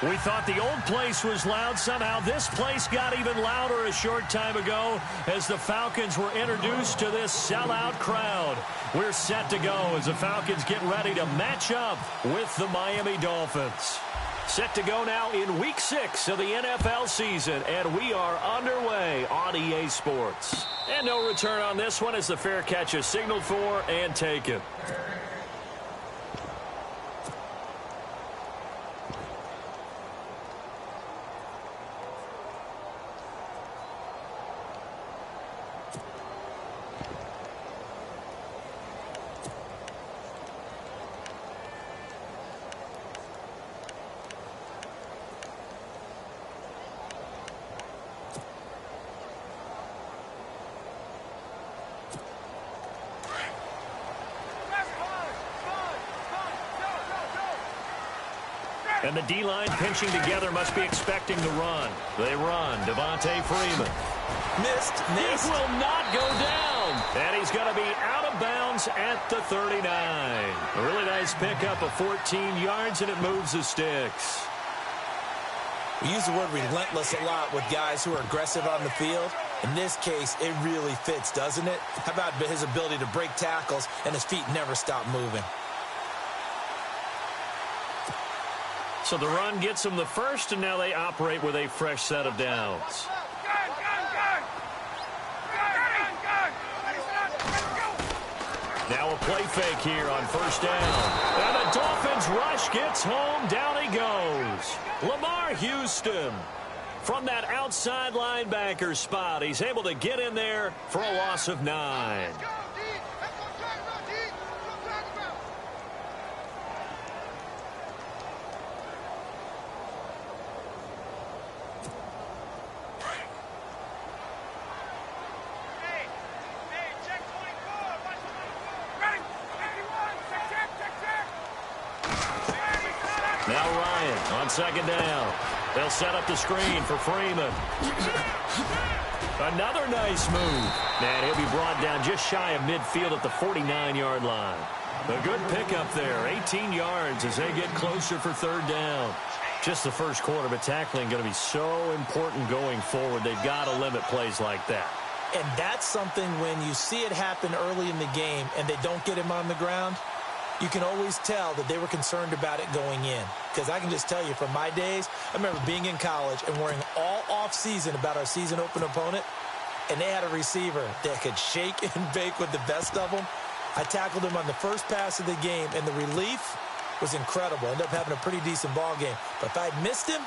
We thought the old place was loud. Somehow this place got even louder a short time ago as the Falcons were introduced to this sellout crowd. We're set to go as the Falcons get ready to match up with the Miami Dolphins. Set to go now in Week 6 of the NFL season, and we are underway on EA Sports. And no return on this one as the fair catch is signaled for and taken. And the D-line pinching together must be expecting the run. They run. Devontae Freeman. Missed. It will not go down. And he's going to be out of bounds at the 39. A really nice pickup of 14 yards, and it moves the sticks. We use the word relentless a lot with guys who are aggressive on the field. In this case, it really fits, doesn't it? How about his ability to break tackles and his feet never stop moving? So the run gets them the first, and now they operate with a fresh set of downs. Now a play fake here on first down. And the Dolphins rush gets home. Down he goes. Lamar Houston. From that outside linebacker spot, he's able to get in there for a loss of 9. Now Ryan on second down. They'll set up the screen for Freeman. Another nice move. And he'll be brought down just shy of midfield at the 49-yard line. A good pickup there. 18 yards as they get closer for third down. Just the first quarter, but tackling going to be so important going forward. They've got to limit plays like that. And that's something when you see it happen early in the game and they don't get him on the ground, you can always tell that they were concerned about it going in. Because I can just tell you from my days, I remember being in college and worrying all off-season about our season open opponent, and they had a receiver that could shake and bake with the best of them. I tackled him on the first pass of the game, and the relief was incredible. Ended up having a pretty decent ball game. But if I'd missed him,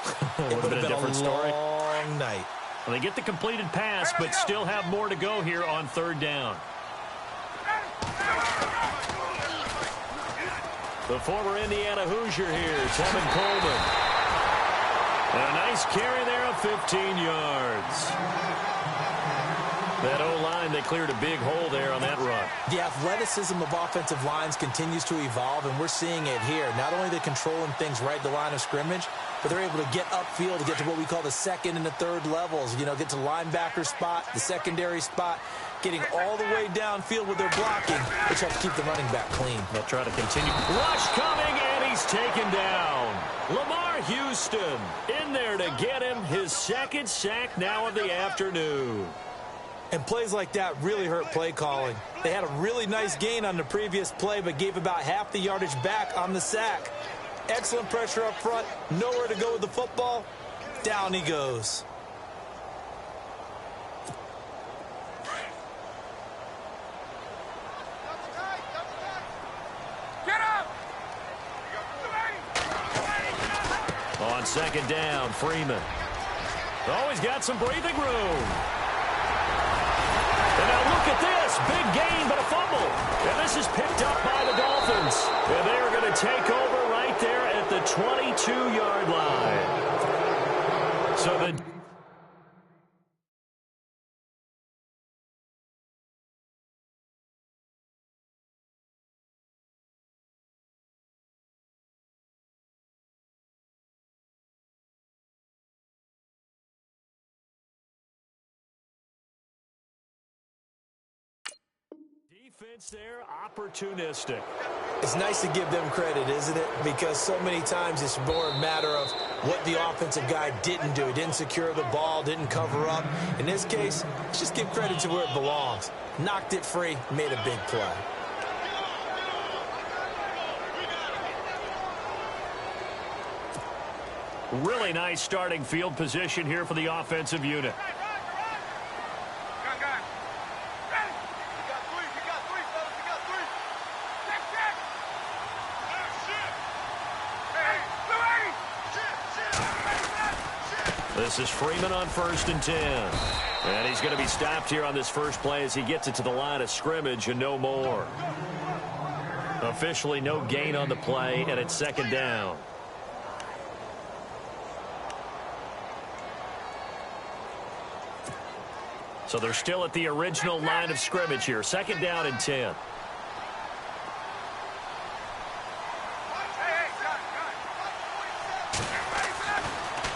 it would have been a different story. Long night. Well, they get the completed pass, but still have more to go here on third down. The former Indiana Hoosier here, Tevin Coleman. And a nice carry there of 15 yards. That O-line, they cleared a big hole there on that run. The athleticism of offensive lines continues to evolve, and we're seeing it here. Not only are they controlling things right at the line of scrimmage, but they're able to get upfield to get to what we call the second and the third levels. You know, get to linebacker spot, the secondary spot, getting all the way downfield with their blocking, which helps keep the running back clean. They'll try to continue. Rush coming, and he's taken down. Lamar Houston in there to get him his second sack now of the afternoon. And plays like that really hurt play calling. They had a really nice gain on the previous play, but gave about half the yardage back on the sack. Excellent pressure up front. Nowhere to go with the football. Down he goes. On second down, Freeman. Always got some breathing room. And now look at this. Big gain, but a fumble. And this is picked up by the Dolphins. And they are going to take over right there at the 22-yard line. So the defense there, opportunistic. It's nice to give them credit, isn't it? Because so many times it's more a matter of what the offensive guy didn't do. He didn't secure the ball, didn't cover up. In this case, let's just give credit to where it belongs. Knocked it free, made a big play. Really nice starting field position here for the offensive unit. This is Freeman on 1st and 10. And he's going to be stopped here on this first play as he gets it to the line of scrimmage and no more. Officially no gain on the play, and it's 2nd down. So they're still at the original line of scrimmage here. 2nd down and 10.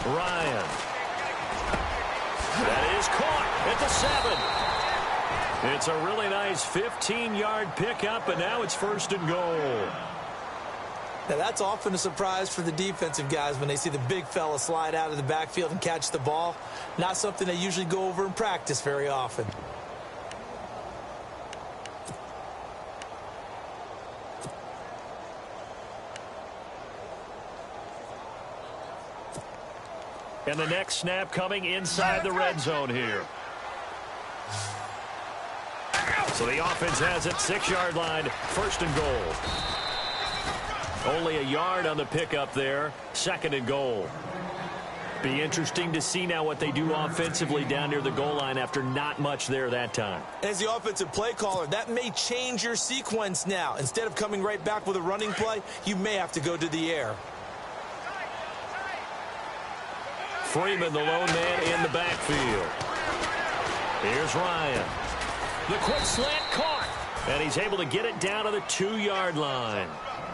Ryan. That is caught at the 7. It's a really nice 15-yard pickup, and now it's 1st and goal. Now, that's often a surprise for the defensive guys when they see the big fella slide out of the backfield and catch the ball. Not something they usually go over in practice very often. And the next snap coming inside the red zone here. So the offense has it, 6-yard line, 1st and goal. Only a yard on the pickup there, 2nd and goal. Be interesting to see now what they do offensively down near the goal line after not much there that time. As the offensive play caller, that may change your sequence now. Instead of coming right back with a running play, you may have to go to the air. Freeman, the lone man in the backfield. Here's Ryan. The quick slant caught. And he's able to get it down to the 2-yard line.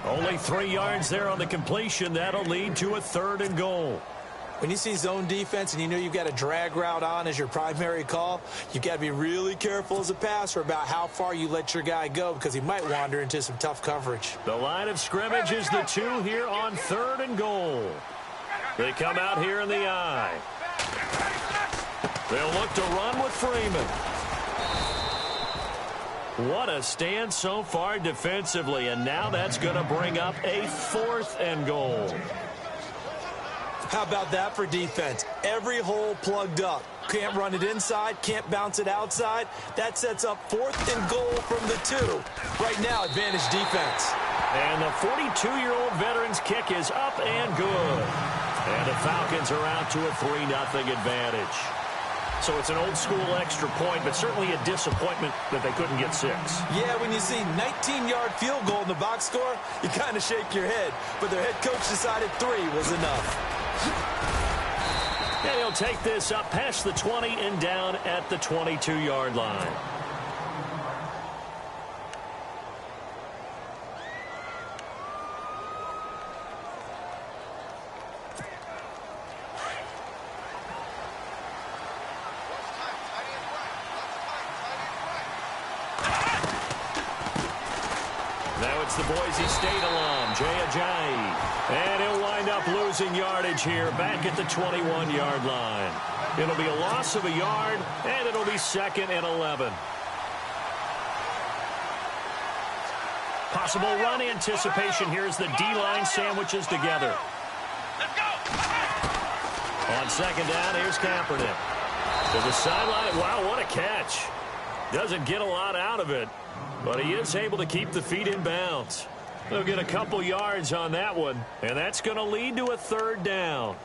Only 3 yards there on the completion. That'll lead to a 3rd and goal. When you see zone defense and you know you've got a drag route on as your primary call, you've got to be really careful as a passer about how far you let your guy go because he might wander into some tough coverage. The line of scrimmage is the 2 here on 3rd and goal. They come out here in the I. They'll look to run with Freeman. What a stand so far defensively, and now that's going to bring up a 4th and goal. How about that for defense? Every hole plugged up. Can't run it inside, can't bounce it outside. That sets up 4th and goal from the 2. Right now, advantage defense. And the 42-year-old veteran's kick is up and good. And the Falcons are out to a 3-0 advantage. So it's an old-school extra point, but certainly a disappointment that they couldn't get 6. Yeah, when you see 19-yard field goal in the box score, you kind of shake your head. But their head coach decided 3 was enough. And he'll take this up past the 20 and down at the 22-yard line. The Boise State alum, Jay Ajayi. And he'll wind up losing yardage here back at the 21-yard line. It'll be a loss of a yard, and it'll be 2nd and 11. Possible run anticipation here as the D-line sandwiches together. On 2nd down, here's Kaepernick. To the sideline. Wow, what a catch. Doesn't get a lot out of it. But he is able to keep the feet in bounds. They'll get a couple yards on that one, and that's going to lead to a 3rd down.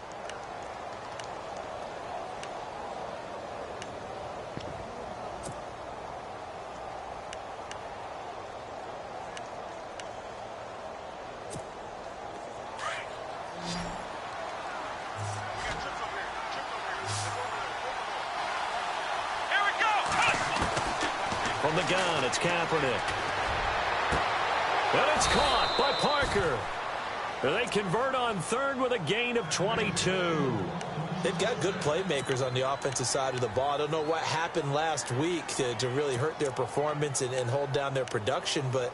From the gun, it's Kaepernick. And it's caught by Parker. They convert on 3rd with a gain of 22. They've got good playmakers on the offensive side of the ball. I don't know what happened last week to really hurt their performance and hold down their production, but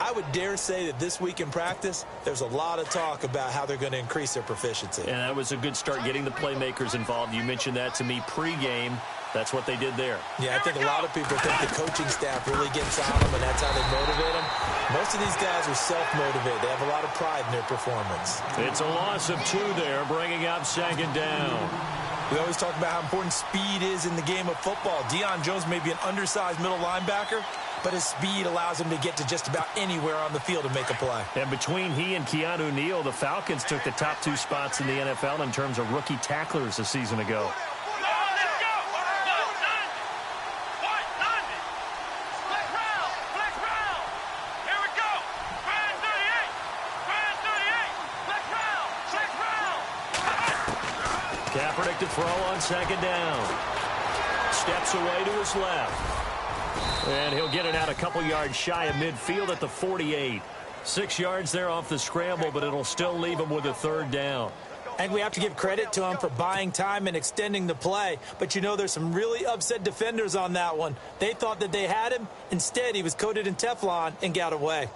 I would dare say that this week in practice, there's a lot of talk about how they're going to increase their proficiency. And that was a good start, getting the playmakers involved. You mentioned that to me pregame. That's what they did there. Yeah, I think a lot of people think the coaching staff really gets on them, and that's how they motivate them. Most of these guys are self-motivated. They have a lot of pride in their performance. It's a loss of 2 there, bringing up second down. We always talk about how important speed is in the game of football. Deion Jones may be an undersized middle linebacker, but his speed allows him to get to just about anywhere on the field and make a play. And between he and Keanu Neal, the Falcons took the top 2 spots in the NFL in terms of rookie tacklers a season ago. Kaepernick to throw on second down. Steps away to his left. And he'll get it out a couple yards shy of midfield at the 48. 6 yards there off the scramble, but it'll still leave him with a third down. And we have to give credit to him for buying time and extending the play. But, you know, there's some really upset defenders on that one. They thought that they had him. Instead, he was coated in Teflon and got away.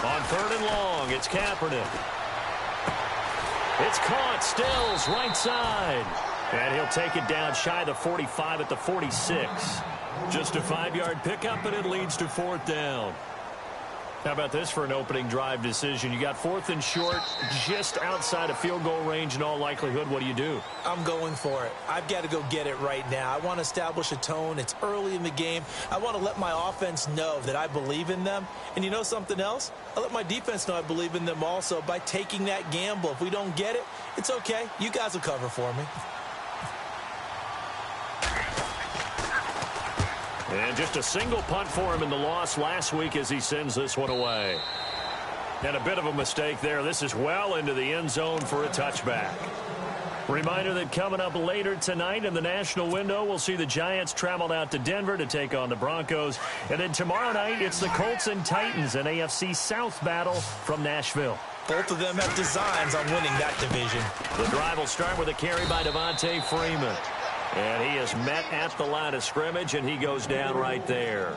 On third and long, it's Kaepernick. It's caught, Stills, right side. And he'll take it down shy of the 45 at the 46. Just a 5-yard pickup, and it leads to fourth down. How about this for an opening drive decision? You got fourth and short, just outside of field goal range in all likelihood. What do you do? I'm going for it. I've got to go get it right now. I want to establish a tone. It's early in the game. I want to let my offense know that I believe in them. And you know something else? I let my defense know I believe in them also by taking that gamble. If we don't get it, it's okay. You guys will cover for me. And just a single punt for him in the loss last week as he sends this one away. And a bit of a mistake there. This is well into the end zone for a touchback. Reminder that coming up later tonight in the national window, we'll see the Giants travel out to Denver to take on the Broncos. And then tomorrow night, it's the Colts and Titans, an AFC South battle from Nashville. Both of them have designs on winning that division. The drive will start with a carry by Devontae Freeman. And he is met at the line of scrimmage, and he goes down right there.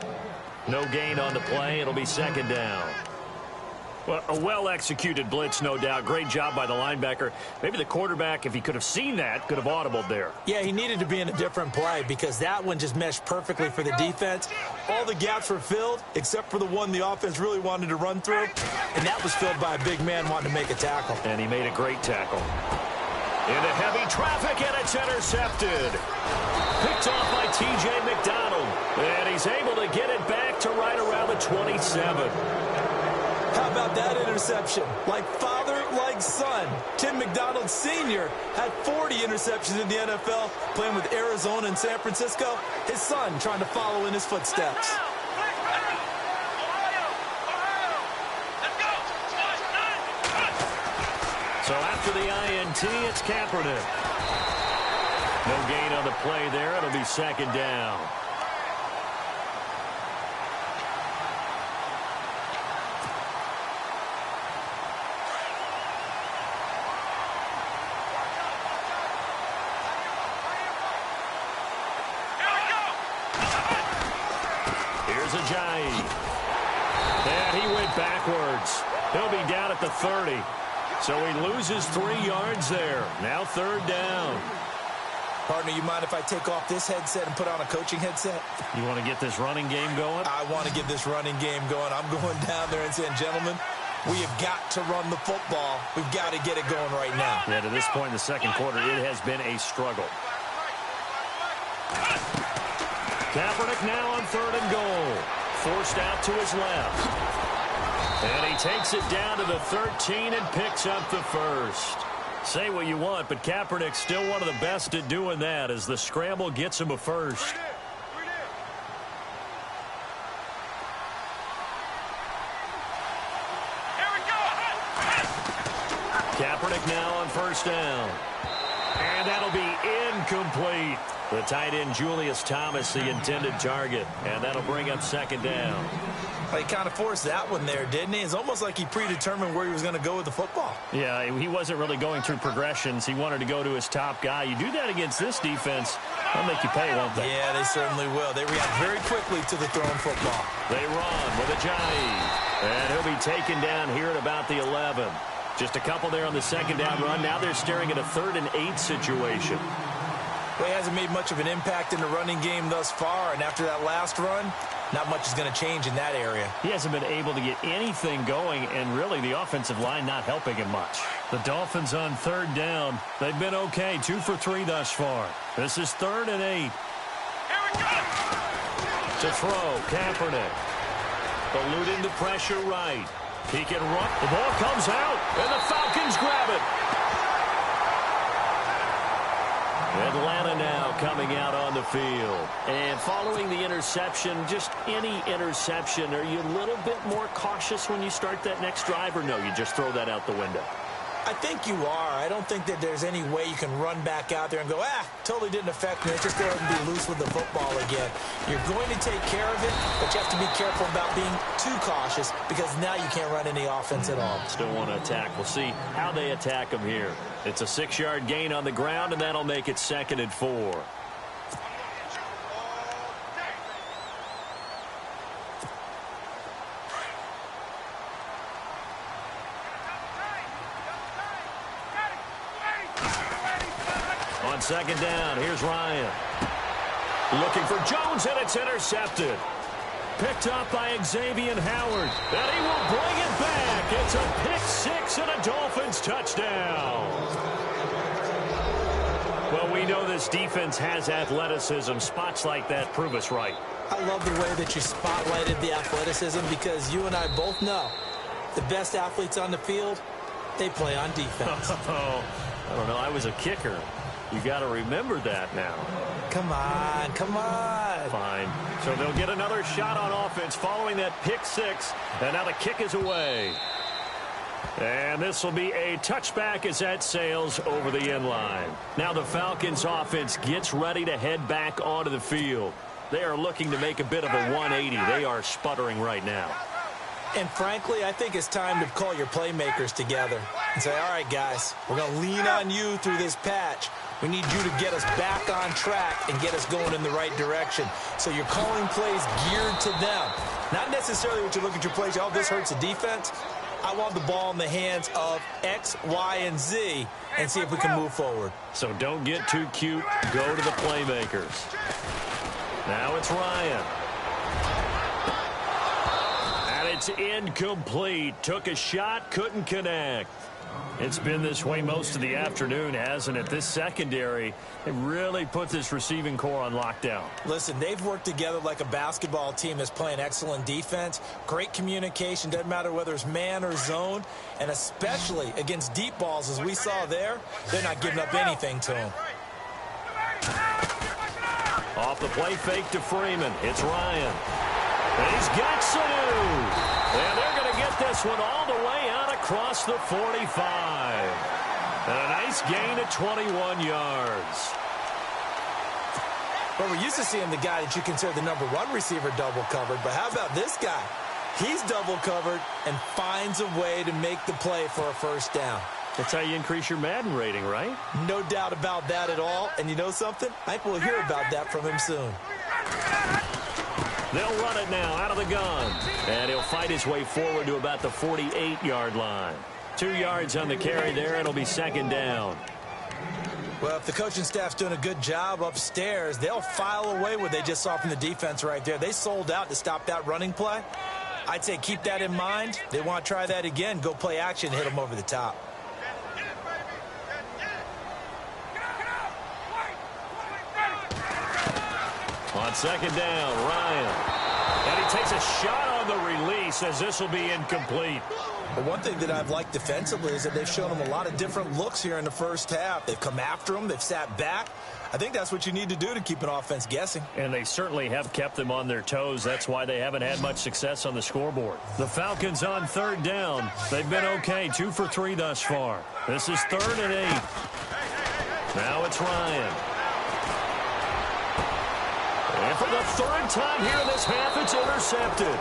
No gain on the play. It'll be second down. Well, a well-executed blitz, no doubt. Great job by the linebacker. Maybe the quarterback, if he could have seen that, could have audibled there. Yeah, he needed to be in a different play because that one just meshed perfectly for the defense. All the gaps were filled except for the one the offense really wanted to run through, and that was filled by a big man wanting to make a tackle. And he made a great tackle. Into heavy traffic, and it's intercepted. Picked off by T.J. McDonald. And he's able to get it back to right around the 27. How about that interception? Like father, like son. Tim McDonald Sr. had 40 interceptions in the NFL, playing with Arizona and San Francisco. His son trying to follow in his footsteps. So after the INT, it's Kaepernick. No gain on the play there. It'll be second down. Here's Ajayi. And he went backwards. He'll be down at the 30. So he loses 3 yards there. Now third down. Partner, you mind if I take off this headset and put on a coaching headset? You want to get this running game going? I want to get this running game going. I'm going down there and saying, gentlemen, we have got to run the football. We've got to get it going right now. Yeah, to this point in the second quarter, it has been a struggle. Kaepernick now on third and goal. Forced out to his left. And he takes it down to the 13 and picks up the first. Say what you want, but Kaepernick's still one of the best at doing that as the scramble gets him a first. Kaepernick now on first down. And that'll be incomplete. The tight end, Julius Thomas, the intended target. And that'll bring up second down. He kind of forced that one there, didn't he? It's almost like he predetermined where he was going to go with the football. Yeah, he wasn't really going through progressions. He wanted to go to his top guy. You do that against this defense, they'll make you pay, won't they? Yeah, they certainly will. They react very quickly to the thrown football. They run with Ajayi. And he'll be taken down here at about the 11. Just a couple there on the second down run. Now they're staring at a 3rd and 8 situation. Well, he hasn't made much of an impact in the running game thus far, and after that last run, not much is going to change in that area. He hasn't been able to get anything going, and really the offensive line not helping him much. The Dolphins on 3rd down. They've been okay, 2 for 3 thus far. This is 3rd and 8. Here we go. To throw, Kaepernick. Eluding the pressure right. He can run. The ball comes out, and the Falcons grab it. Atlanta now coming out on the field. And following the interception, just any interception, are you a little bit more cautious when you start that next drive, or no, you just throw that out the window? I think you are. I don't think that there's any way you can run back out there and go, totally didn't affect me. Let's just go ahead and be loose with the football again. You're going to take care of it, but you have to be careful about being too cautious because now you can't run any offense at all. Still want to attack. We'll see how they attack them here. It's a 6-yard gain on the ground, and that'll make it 2nd and 4. On 2nd down, here's Ryan. Looking for Jones, and it's intercepted. Picked up by Xavier Howard. And he will bring it back. It's a pick 6 and a Dolphins touchdown. Well, we know this defense has athleticism. Spots like that prove us right. I love the way that you spotlighted the athleticism because you and I both know the best athletes on the field, they play on defense. I don't know. I was a kicker. You got to remember that now. Come on, come on. Fine. So they'll get another shot on offense following that pick 6. And now the kick is away. And this will be a touchback as that sails over the end line. Now the Falcons offense gets ready to head back onto the field. They are looking to make a bit of a 180. They are sputtering right now. And frankly, I think it's time to call your playmakers together and say, all right, guys, we're going to lean on you through this patch. We need you to get us back on track and get us going in the right direction. So you're calling plays geared to them. Not necessarily what you look at your plays, this hurts the defense. I want the ball in the hands of X, Y, and Z and see if we can move forward. So don't get too cute. Go to the playmakers. Now it's Ryan. And it's incomplete. Took a shot, couldn't connect. It's been this way most of the afternoon, hasn't it? This secondary, it really put this receiving core on lockdown. Listen, they've worked together like a basketball team that's playing excellent defense. Great communication, doesn't matter whether it's man or zone. And especially against deep balls, as we saw there, they're not giving up anything to them. Off the play fake to Freeman. It's Ryan. And he's got Sanu. And they're going to get this one all the way out across the 45. And a nice gain of 21 yards. Well, we're used to seeing the guy that you consider the #1 receiver double covered. But how about this guy? He's double covered and finds a way to make the play for a first down. That's how you increase your Madden rating, right? No doubt about that at all. And you know something? I think we'll hear about that from him soon. They'll run it now out of the gun. And he'll fight his way forward to about the 48-yard line. 2 yards on the carry there. It'll be 2nd down. Well, if the coaching staff's doing a good job upstairs, they'll file away what they just saw from the defense right there. They sold out to stop that running play. I'd say keep that in mind. They want to try that again. Go play action, hit them over the top. On 2nd down, Ryan. And he takes a shot on the release. he says this will be incomplete. But one thing that I've liked defensively is that they've shown him a lot of different looks here in the first half. They've come after him. They've sat back. I think that's what you need to do to keep an offense guessing. And they certainly have kept them on their toes. That's why they haven't had much success on the scoreboard. The Falcons on third down. They've been okay, 2 for 3 thus far. This is 3rd and 8. Now it's Ryan. And for the 3rd time here in this half, it's intercepted.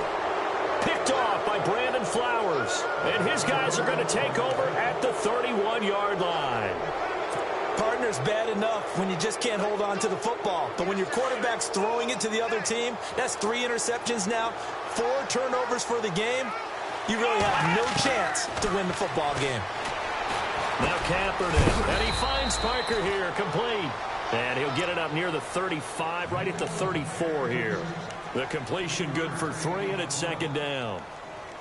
Picked off by Brandon Flowers. And his guys are going to take over at the 31-yard line. Partner's bad enough when you just can't hold on to the football. But when your quarterback's throwing it to the other team, that's 3 interceptions now, 4 turnovers for the game. You really have no chance to win the football game. Now Kaepernick, and he finds Parker here, complete. And he'll get it up near the 35, right at the 34 here. The completion good for 3, and it's 2nd down.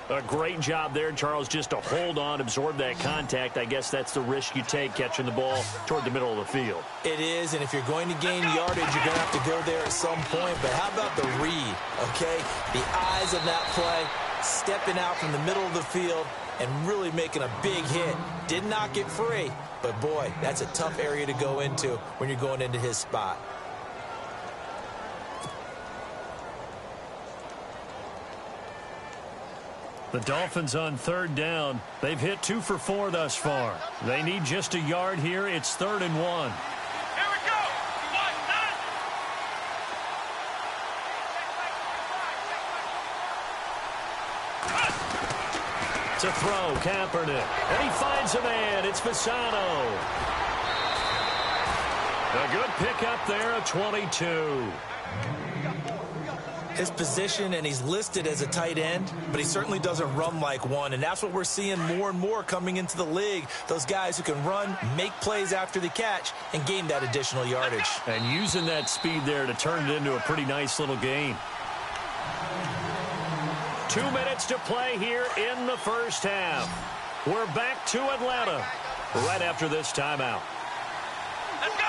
A great job there, Charles, just to hold on, absorb that contact. I guess that's the risk you take catching the ball toward the middle of the field. It is, and if you're going to gain yardage, you're going to have to go there at some point. But how about the read, okay? The eyes of that play, stepping out from the middle of the field and really making a big hit. Did not get free, but, boy, that's a tough area to go into when you're going into his spot. The Dolphins on 3rd down. They've hit 2 for 4 thus far. They need just a yard here. It's 3rd and 1. Here we go. To throw, Kaepernick. And he finds a man. It's Fasano. A good pickup there, a 22. His position, and he's listed as a tight end, but he certainly doesn't run like one, and that's what we're seeing more and more coming into the league. Those guys who can run, make plays after the catch, and gain that additional yardage. And using that speed there to turn it into a pretty nice little gain. 2 minutes to play here in the first half. We're back to Atlanta right after this timeout. Let's go.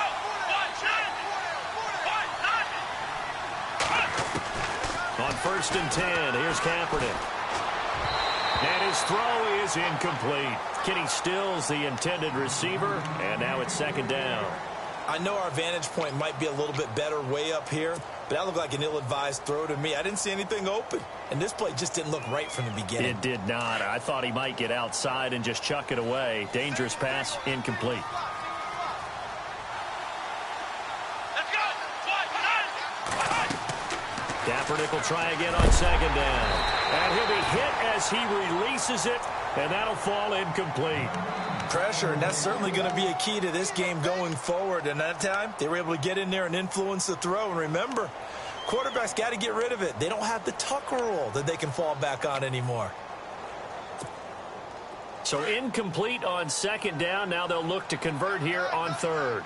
On 1st and 10, here's Kaepernick. And his throw is incomplete. Kenny Stills, the intended receiver, and now it's 2nd down. I know our vantage point might be a little bit better way up here, but that looked like an ill-advised throw to me. I didn't see anything open, and this play just didn't look right from the beginning. It did not. I thought he might get outside and just chuck it away. Dangerous pass, incomplete. Kaepernick will try again on 2nd down. And he'll be hit as he releases it, and that'll fall incomplete. Pressure, and that's certainly going to be a key to this game going forward. And that time, they were able to get in there and influence the throw. And remember, quarterbacks got to get rid of it. They don't have the Tucker rule that they can fall back on anymore. So incomplete on 2nd down. Now they'll look to convert here on 3rd.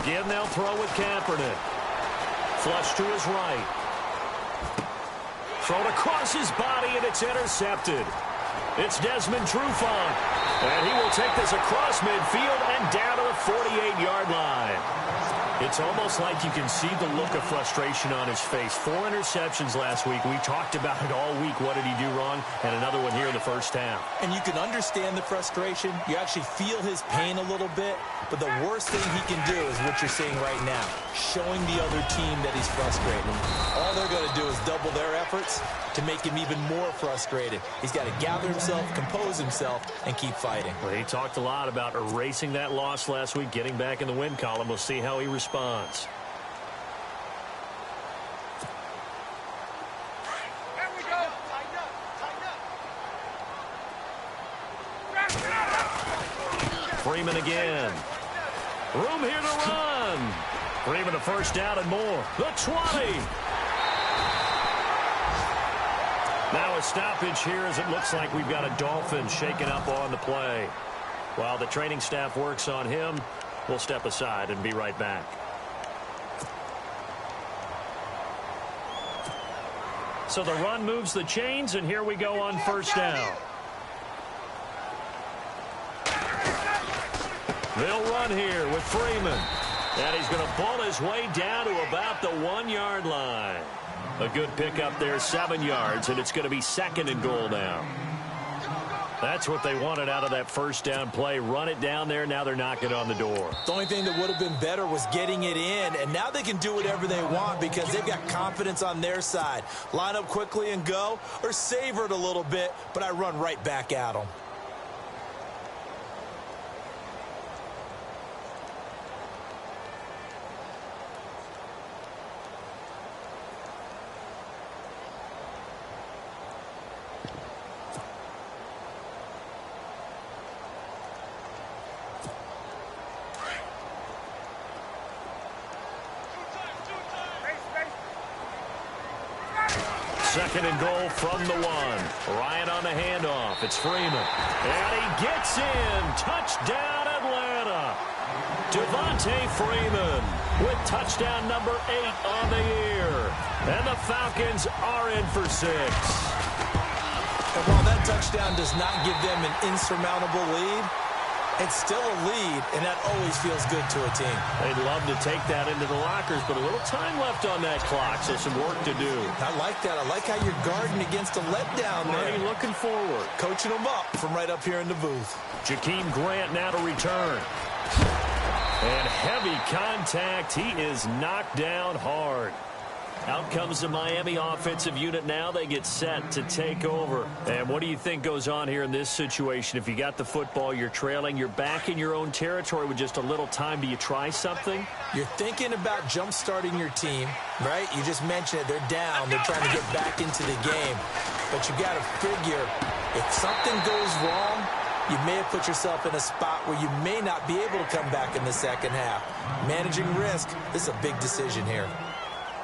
Again, they'll throw with Kaepernick. Flush to his right. Thrown across his body, and it's intercepted. It's Desmond Trufant. And he will take this across midfield and down to the 48-yard line. It's almost like you can see the look of frustration on his face. 4 interceptions last week. We talked about it all week. What did he do wrong? And another one here in the first half. And you can understand the frustration. You actually feel his pain a little bit. But the worst thing he can do is what you're seeing right now, showing the other team that he's frustrated. All they're going to do is double their efforts to make him even more frustrated. He's got to gather himself, compose himself, and keep fighting. Well, he talked a lot about erasing that loss last week, getting back in the win column. We'll see how he responds. Here we go. Freeman again. Room here to run. Freeman a first down and more. The 20. Now a stoppage here as it looks like we've got a Dolphin shaken up on the play. While the training staff works on him, we'll step aside and be right back. So the run moves the chains, and here we go on first down. They'll run here with Freeman. And he's going to pull his way down to about the 1-yard line. A good pickup there, 7 yards, and it's going to be 2nd and goal now. That's what they wanted out of that first down play. Run it down there. Now they're knocking on the door. The only thing that would have been better was getting it in, and now they can do whatever they want because they've got confidence on their side. Line up quickly and go, or savor it a little bit, but I run right back at them. Second and goal from the 1. Ryan on the handoff. It's Freeman. And he gets in. Touchdown, Atlanta. Devontae Freeman with touchdown number 8 on the year. And the Falcons are in for 6. And while that touchdown does not give them an insurmountable lead, it's still a lead, and that always feels good to a team. They'd love to take that into the lockers, but a little time left on that clock, so some work to do. I like that. I like how you're guarding against a letdown there. Already looking forward. Coaching them up from right up here in the booth. Jakeem Grant now to return. And heavy contact. He is knocked down hard. Out comes the Miami offensive unit now. They get set to take over. And what do you think goes on here in this situation? If you got the football, you're trailing, you're back in your own territory with just a little time. Do you try something? You're thinking about jump-starting your team, right? You just mentioned it. They're down. They're trying to get back into the game. But you got to figure, if something goes wrong, you may have put yourself in a spot where you may not be able to come back in the second half. Managing risk, this is a big decision here.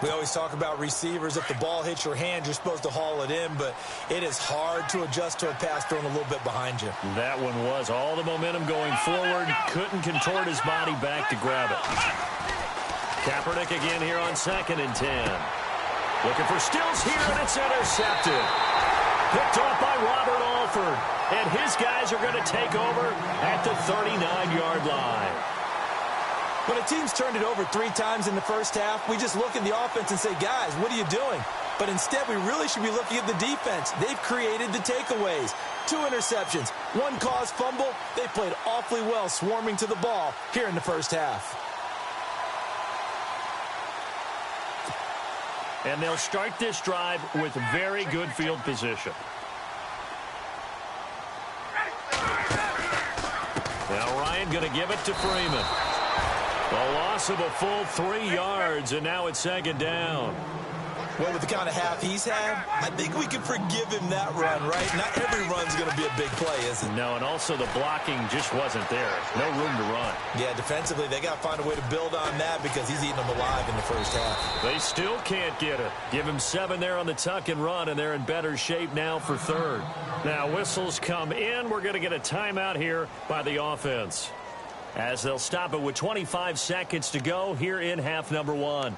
We always talk about receivers. If the ball hits your hand, you're supposed to haul it in, but it is hard to adjust to a pass thrown a little bit behind you. That one was all the momentum going forward. Couldn't contort his body back to grab it. Kaepernick again here on 2nd and 10. Looking for Stills here, and it's intercepted. Picked off by Robert Alford, and his guys are going to take over at the 39-yard line. When a team's turned it over 3 times in the first half, we just look at the offense and say, guys, what are you doing? But instead, we really should be looking at the defense. They've created the takeaways. 2 interceptions, 1 caused fumble. They played awfully well swarming to the ball here in the first half. And they'll start this drive with very good field position. Now Ryan going to give it to Freeman. A loss of a full 3 yards, and now it's 2nd down. Well, with the kind of half he's had, I think we can forgive him that run, right? Not every run's going to be a big play, is it? No, and also the blocking just wasn't there. No room to run. Yeah, defensively, they got to find a way to build on that because he's eating them alive in the first half. They still can't get it. Give him 7 there on the tuck and run, and they're in better shape now for 3rd. Now whistles come in. We're going to get a timeout here by the offense, as they'll stop it with 25 seconds to go here in half number 1.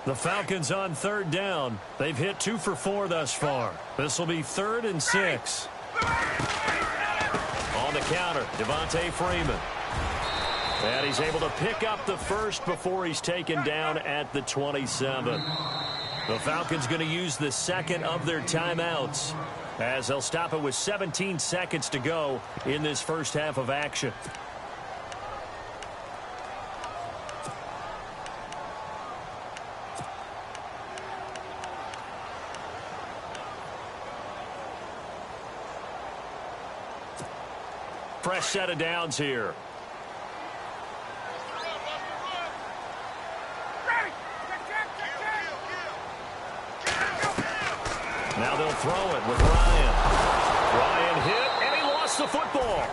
The Falcons on 3rd down. They've hit 2 for 4 thus far. This will be 3rd and 6. On the counter, Devontae Freeman. And he's able to pick up the first before he's taken down at the 27. The Falcons going to use the 2nd of their timeouts, as they'll stop it with 17 seconds to go in this first half of action. Fresh set of downs here. Now they'll throw it with Ryan. Ryan hit, and he lost the football.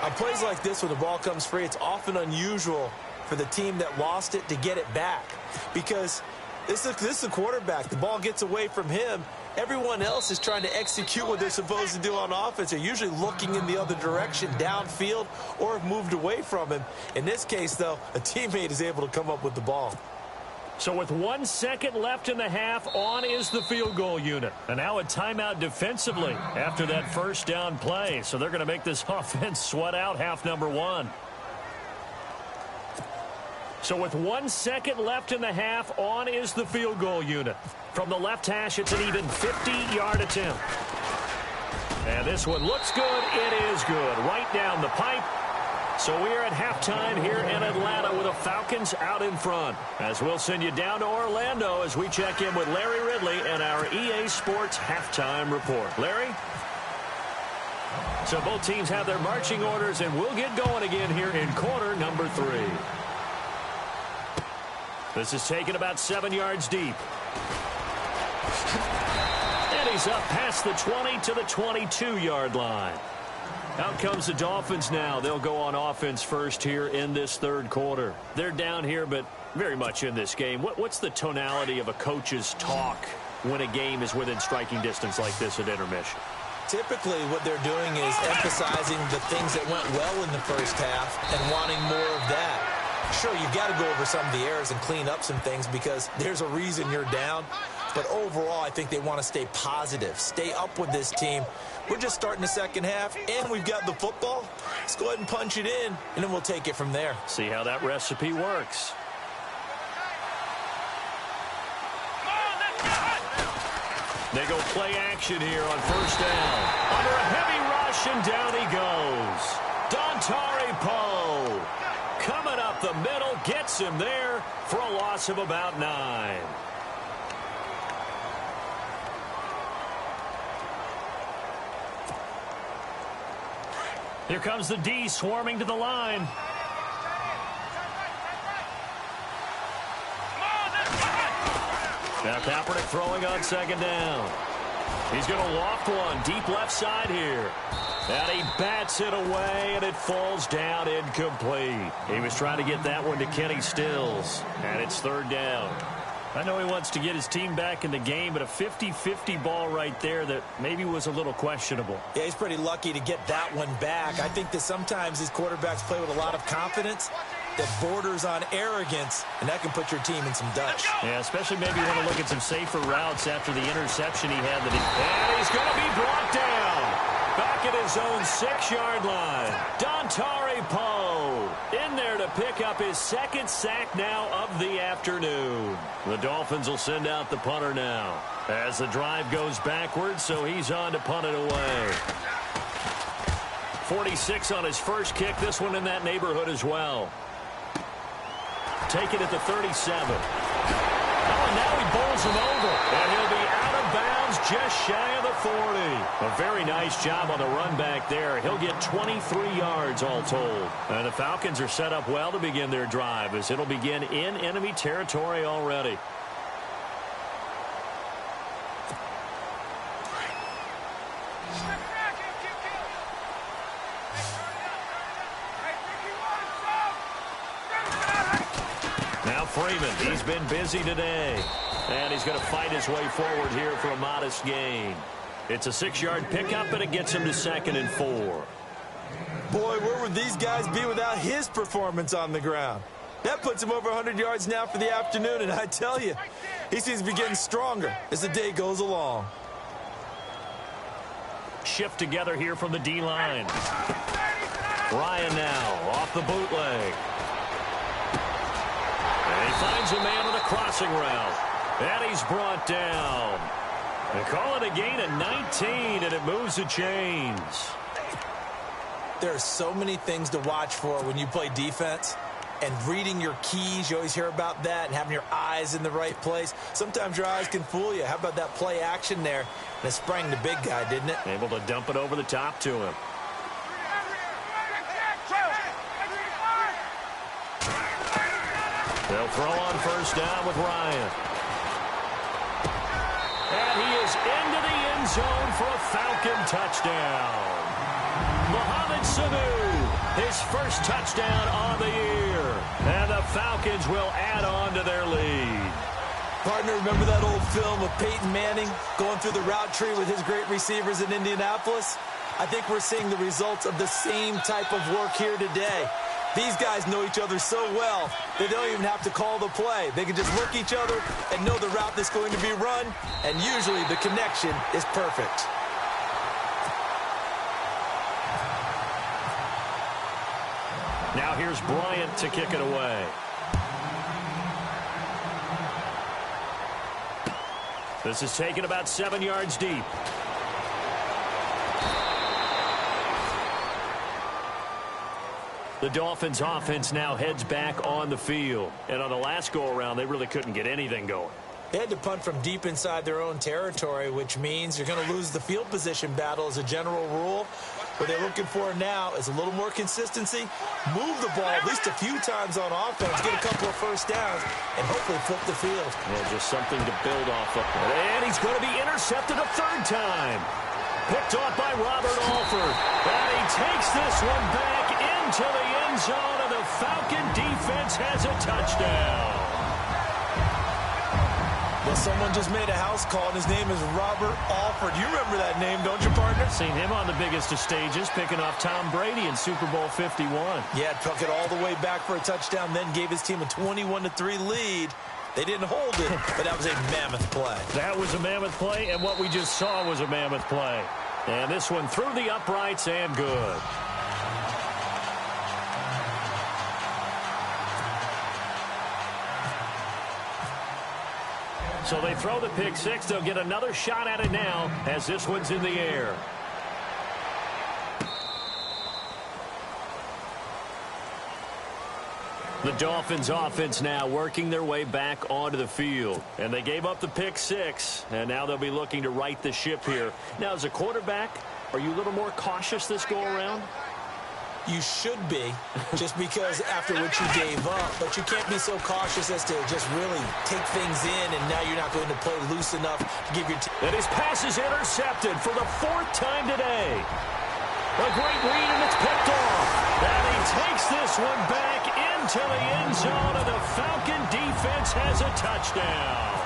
On plays like this, when the ball comes free, it's often unusual for the team that lost it to get it back, because this is the quarterback. The ball gets away from him. Everyone else is trying to execute what they're supposed to do on offense. They're usually looking in the other direction, downfield, or have moved away from him. In this case, though, a teammate is able to come up with the ball. So with 1 second left in the half, on is the field goal unit. And now a timeout defensively after that first down play. So they're going to make this offense sweat out half number one. So with 1 second left in the half, on is the field goal unit. From the left hash, it's an even 50-yard attempt. And this one looks good. It is good. Right down the pipe. So we are at halftime here in Atlanta with the Falcons out in front. As we'll send you down to Orlando as we check in with Larry Ridley and our EA Sports halftime report. Larry? So both teams have their marching orders, and we'll get going again here in quarter number 3. This is taken about 7 yards deep. And he's up past the 20 to the 22-yard line. Out comes the Dolphins now. They'll go on offense first here in this third quarter. They're down here, but very much in this game. What's the tonality of a coach's talk when a game is within striking distance like this at intermission? Typically, what they're doing is emphasizing the things that went well in the first half and wanting more of that. Sure, you've got to go over some of the errors and clean up some things because there's a reason you're down. But overall, I think they want to stay positive, stay up with this team. We're just starting the second half, and we've got the football. Let's go ahead and punch it in, and then we'll take it from there. See how that recipe works. They go play action here on first down. Under a heavy rush, and down he goes. Dontari Poe coming up the middle, gets him there for a loss of about 9. Here comes the D swarming to the line. Now Kaepernick throwing on second down. He's going to loft one deep left side here. And he bats it away, and it falls down incomplete. He was trying to get that one to Kenny Stills, and it's third down. I know he wants to get his team back in the game, but a 50-50 ball right there that maybe was a little questionable. Yeah, he's pretty lucky to get that one back. I think that sometimes these quarterbacks play with a lot of confidence that borders on arrogance, and that can put your team in some dutch. Yeah, especially maybe want to look at some safer routes after the interception he had. And he's going to be brought down. Back at his own 6-yard line. Dontari Poe in there to pick up his second sack now of the afternoon. The Dolphins will send out the punter now as the drive goes backwards, so he's on to punt it away. 46 on his first kick. This one in that neighborhood as well. Take it at the 37. Oh, and now he bowls him over. And he'll be out of bounds just shy of the 40. A very nice job on the run back there. He'll get 23 yards all told. And the Falcons are set up well to begin their drive as it'll begin in enemy territory already. Freeman, he's been busy today. And he's going to fight his way forward here for a modest gain. It's a 6-yard pickup, and it gets him to 2nd and 4. Boy, where would these guys be without his performance on the ground? That puts him over 100 yards now for the afternoon, and I tell you, he seems to be getting stronger as the day goes along. Shift together here from the D-line. Ryan now off the bootleg. And he finds a man on the crossing route. And he's brought down. They call it a gain of 19, and it moves the chains. There are so many things to watch for when you play defense. And reading your keys, you always hear about that, and having your eyes in the right place. Sometimes your eyes can fool you. How about that play action there? And it sprang the big guy, didn't it? Able to dump it over the top to him. They'll throw on first down with Ryan. And he is into the end zone for a Falcon touchdown. Mohamed Sanu, his first touchdown on the year. And the Falcons will add on to their lead. Partner, remember that old film of Peyton Manning going through the route tree with his great receivers in Indianapolis? I think we're seeing the results of the same type of work here today. These guys know each other so well, they don't even have to call the play. They can just look each other and know the route that's going to be run, and usually the connection is perfect. Now here's Bryant to kick it away. This is taken about 7 yards deep. The Dolphins offense now heads back on the field. And on the last go-around, they really couldn't get anything going. They had to punt from deep inside their own territory, which means you're going to lose the field position battle as a general rule. What they're looking for now is a little more consistency, move the ball at least a few times on offense, get a couple of first downs, and hopefully flip the field. Well, just something to build off of. And he's going to be intercepted a third time. Picked off by Robert Alford. And he takes this one back into the end zone, and the Falcon defense has a touchdown. Well, someone just made a house call, and his name is Robert Alford. You remember that name, don't you, partner? Seen him on the biggest of stages, picking off Tom Brady in Super Bowl 51. Yeah, took it all the way back for a touchdown, then gave his team a 21-3 lead. They didn't hold it, but that was a mammoth play. That was a mammoth play, and what we just saw was a mammoth play. And this one through the uprights and good. So they throw the pick six. They'll get another shot at it now as this one's in the air. The Dolphins offense now working their way back onto the field. And they gave up the pick six, and now they'll be looking to right the ship here. Now, as a quarterback, are you a little more cautious this go-around? You should be, just because after what you gave up. But you can't be so cautious as to just really take things in, and now you're not going to play loose enough to give your team. And his pass is intercepted for the fourth time today. A great read, and it's picked off. And he takes this one back into the end zone, and the Falcon defense has a touchdown.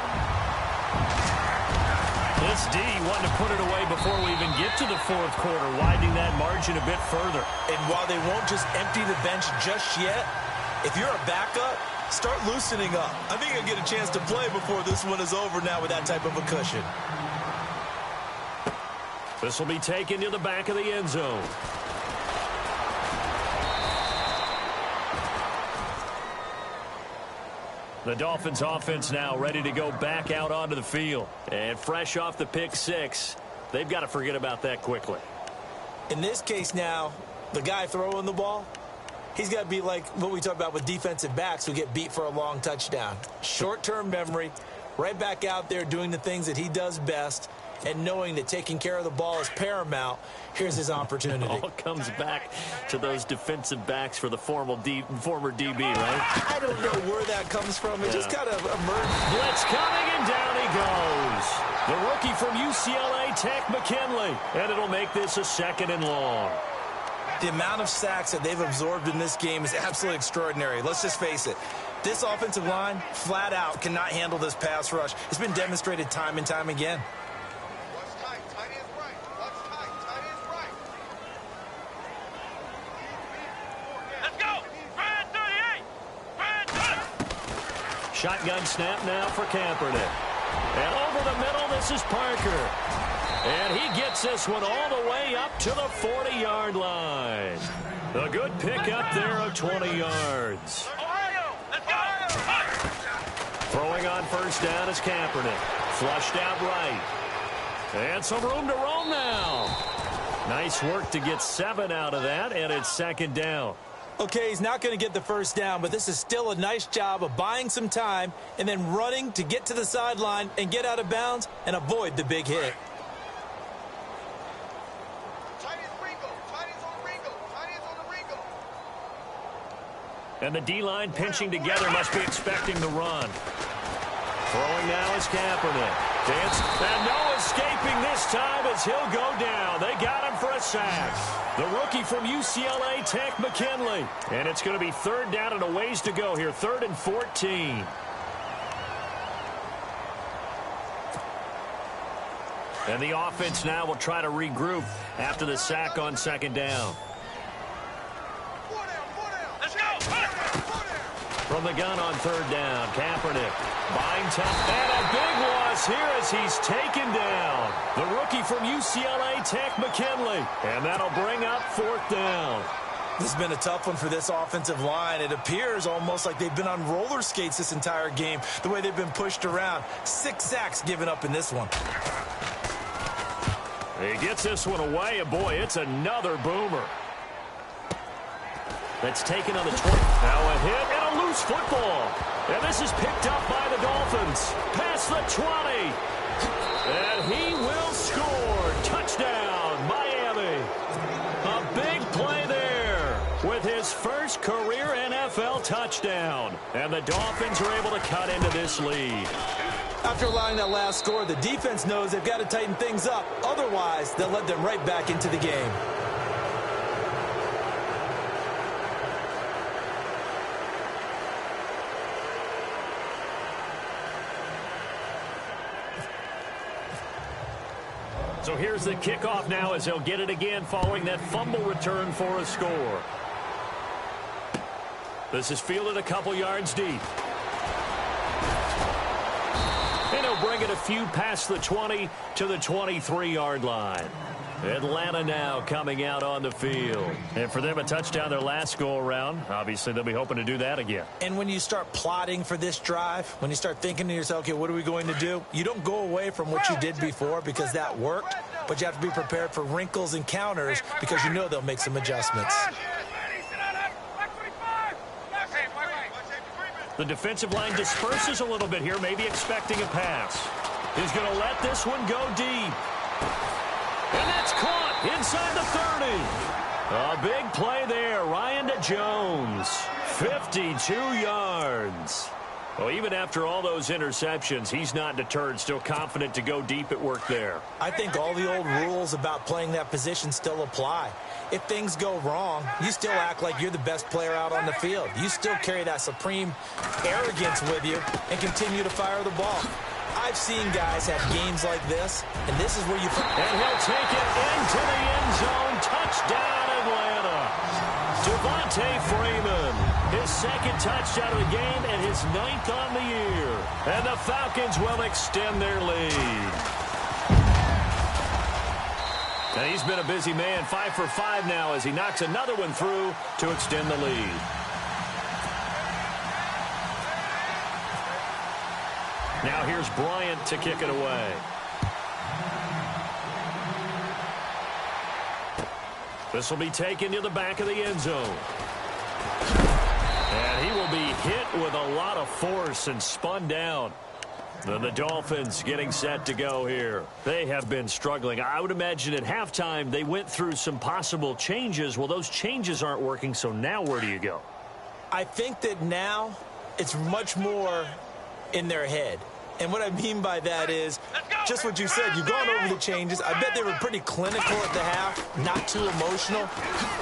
This D wanted to put it away before we even get to the fourth quarter, widening that margin a bit further. And while they won't just empty the bench just yet, if you're a backup, start loosening up. I think you'll get a chance to play before this one is over now with that type of a cushion. This will be taken to the back of the end zone. The Dolphins offense now ready to go back out onto the field. And fresh off the pick six, they've got to forget about that quickly. In this case now, the guy throwing the ball, he's got to be like what we talk about with defensive backs who get beat for a long touchdown. Short-term memory, right back out there doing the things that he does best, and knowing that taking care of the ball is paramount. Here's his opportunity. It all comes back to those defensive backs for the former DB, right? I don't know where that comes from. It just kind of emerged. Blitz coming, and down he goes. The rookie from UCLA, Tech McKinley. And it'll make this a 2nd and long. The amount of sacks that they've absorbed in this game is absolutely extraordinary. Let's just face it. This offensive line, flat out, cannot handle this pass rush. It's been demonstrated time and time again. Shotgun snap now for Kaepernick. And over the middle, this is Parker. And he gets this one all the way up to the 40-yard line. A good pick up there of 20 yards. Throwing on first down is Kaepernick. Flushed out right. And some room to roam now. Nice work to get 7 out of that, and it's 2nd down. Okay, he's not going to get the first down, but this is still a nice job of buying some time and then running to get to the sideline and get out of bounds and avoid the big hit. And the D-line pinching together must be expecting the run. Throwing now is Kaepernick. Dance, and no escaping this time as he'll go down. They got him for a sack. The rookie from UCLA, Tech McKinley. And it's going to be 3rd down and a ways to go here. 3rd and 14. And the offense now will try to regroup after the sack on 2nd down. Let's go! From the gun on third down, Kaepernick buying time. And a big loss here as he's taken down. The rookie from UCLA, Tech McKinley. And that'll bring up fourth down. This has been a tough one for this offensive line. It appears almost like they've been on roller skates this entire game, the way they've been pushed around. 6 sacks given up in this one. He gets this one away, and boy, it's another boomer. That's taken on the 20. Now a hit and a loose football. And this is picked up by the Dolphins. Past the 20. And he will score. Touchdown, Miami. A big play there with his first career NFL touchdown. And the Dolphins are able to cut into this lead. After allowing that last score, the defense knows they've got to tighten things up. Otherwise, they'll let them right back into the game. So here's the kickoff now as they'll get it again following that fumble return for a score. This is fielded a couple yards deep. And he'll bring it a few past the 20 to the 23-yard line. Atlanta now coming out on the field. And for them, a touchdown their last go-around. Obviously, they'll be hoping to do that again. And when you start plotting for this drive, when you start thinking to yourself, okay, what are we going to do? You don't go away from what you did before because that worked, but you have to be prepared for wrinkles and counters because you know they'll make some adjustments. The defensive line disperses a little bit here, maybe expecting a pass. He's going to let this one go deep. And that's caught inside the 30. A big play there. Ryan to Jones. 52 yards. Well, even after all those interceptions, he's not deterred, still confident to go deep at work there. I think all the old rules about playing that position still apply. If things go wrong, you still act like you're the best player out on the field. You still carry that supreme arrogance with you and continue to fire the ball. I've seen guys have games like this, and this is where you... And he'll take it into the end zone. Touchdown, Atlanta. Devontae Freeman, his second touchdown of the game and his 9th on the year. And the Falcons will extend their lead. And he's been a busy man, 5 for 5 now as he knocks another one through to extend the lead. Now here's Bryant to kick it away. This will be taken to the back of the end zone. And he will be hit with a lot of force and spun down. Then the Dolphins getting set to go here. They have been struggling. I would imagine at halftime they went through some possible changes. Well, those changes aren't working, so now where do you go? I think that now it's much more in their head. And what I mean by that is just what you said. You've gone over the changes. I bet they were pretty clinical at the half, not too emotional.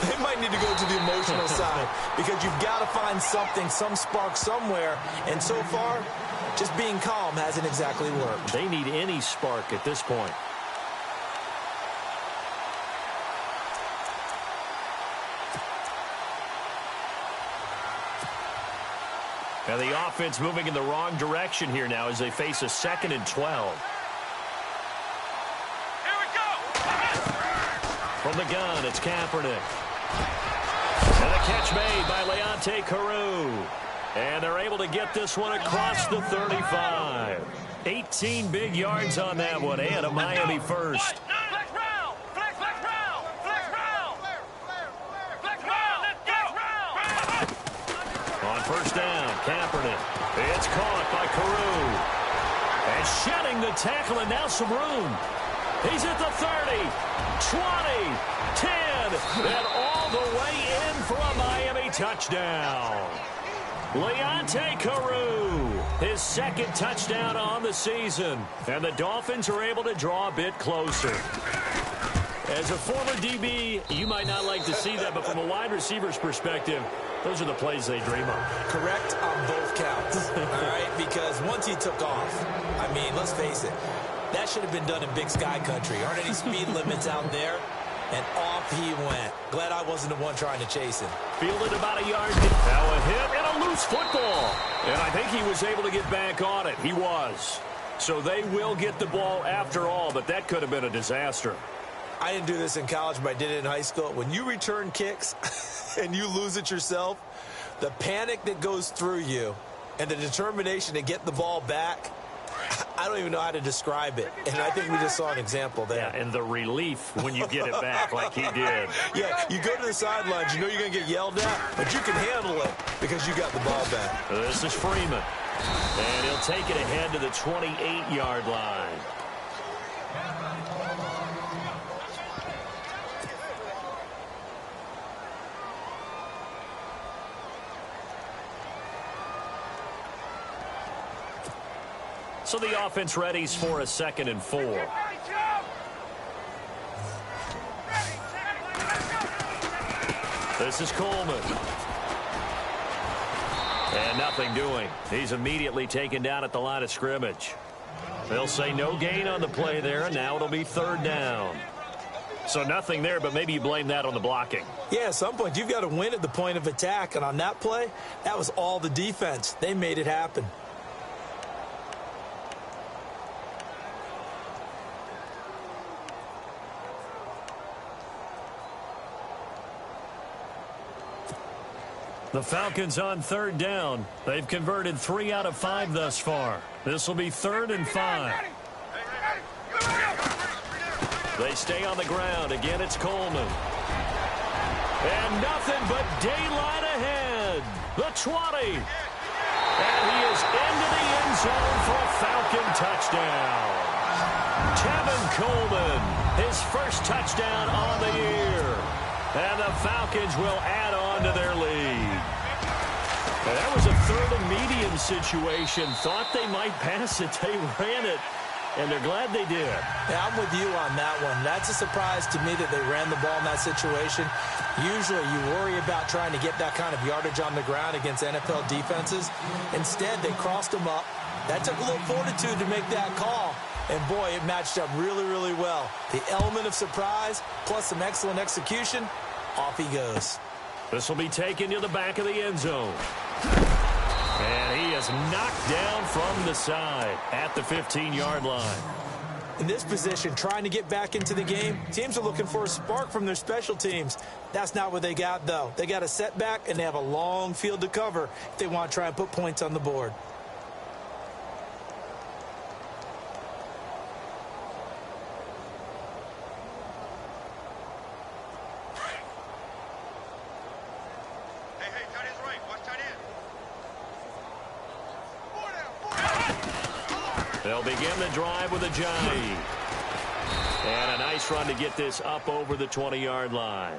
They might need to go to the emotional side because you've got to find something, some spark somewhere. And so far, just being calm hasn't exactly worked. They need any spark at this point. And the offense moving in the wrong direction here now as they face a 2nd and 12. Here we go. From the gun, it's Kaepernick. And a catch made by Leonte Carew. And they're able to get this one across the 35. 18 big yards on that one, and a Miami first. Flex round. Flex round. Flex round. Flex round. Let's go. On first down, Kaepernick. It's caught by Carew. And shedding the tackle, and now some room. He's at the 30, 20, 10, and all the way in for a Miami touchdown. Leonte Carew, his 2nd touchdown on the season. And the Dolphins are able to draw a bit closer. As a former DB, you might not like to see that, but from a wide receiver's perspective, those are the plays they dream of. Correct on both counts, all right? Because once he took off, I mean, let's face it, that should have been done in Big Sky Country. Aren't any speed limits out there? And off he went. Glad I wasn't the one trying to chase him. Fielded about a yard. Now a hit and a a loose football. And I think he was able to get back on it. He was. So they will get the ball after all, but that could have been a disaster. I didn't do this in college, but I did it in high school. When you return kicks and you lose it yourself, the panic that goes through you and the determination to get the ball back, I don't even know how to describe it. And I think we just saw an example there. Yeah, and the relief when you get it back like he did. Yeah, you go to the sidelines, you know you're going to get yelled at, but you can handle it because you got the ball back. This is Freeman. And he'll take it ahead to the 28-yard line. So the offense readies for a 2nd and 4. This is Coleman. And nothing doing. He's immediately taken down at the line of scrimmage. They'll say no gain on the play there, and now it'll be 3rd down. So nothing there, but maybe you blame that on the blocking. Yeah, at some point you've got to win at the point of attack, and on that play, that was all the defense. They made it happen. The Falcons on 3rd down. They've converted 3 out of 5 thus far. This will be 3rd and 5. They stay on the ground. Again, it's Coleman. And nothing but daylight ahead. The 20. And he is into the end zone for a Falcon touchdown. Tevin Coleman, his first touchdown on the year. And the Falcons will add on to their lead. And that was a 3rd and medium situation. Thought they might pass it. They ran it. And they're glad they did. Yeah, I'm with you on that one. That's a surprise to me that they ran the ball in that situation. Usually you worry about trying to get that kind of yardage on the ground against NFL defenses. Instead, they crossed them up. That took a little fortitude to make that call. And, boy, it matched up really, really well. The element of surprise plus some excellent execution, off he goes. This will be taken to the back of the end zone. And he is knocked down from the side at the 15-yard line. In this position, trying to get back into the game, teams are looking for a spark from their special teams. That's not what they got, though. They got a setback, and they have a long field to cover if they want to try and put points on the board. They'll begin the drive with a jive. And a nice run to get this up over the 20-yard line.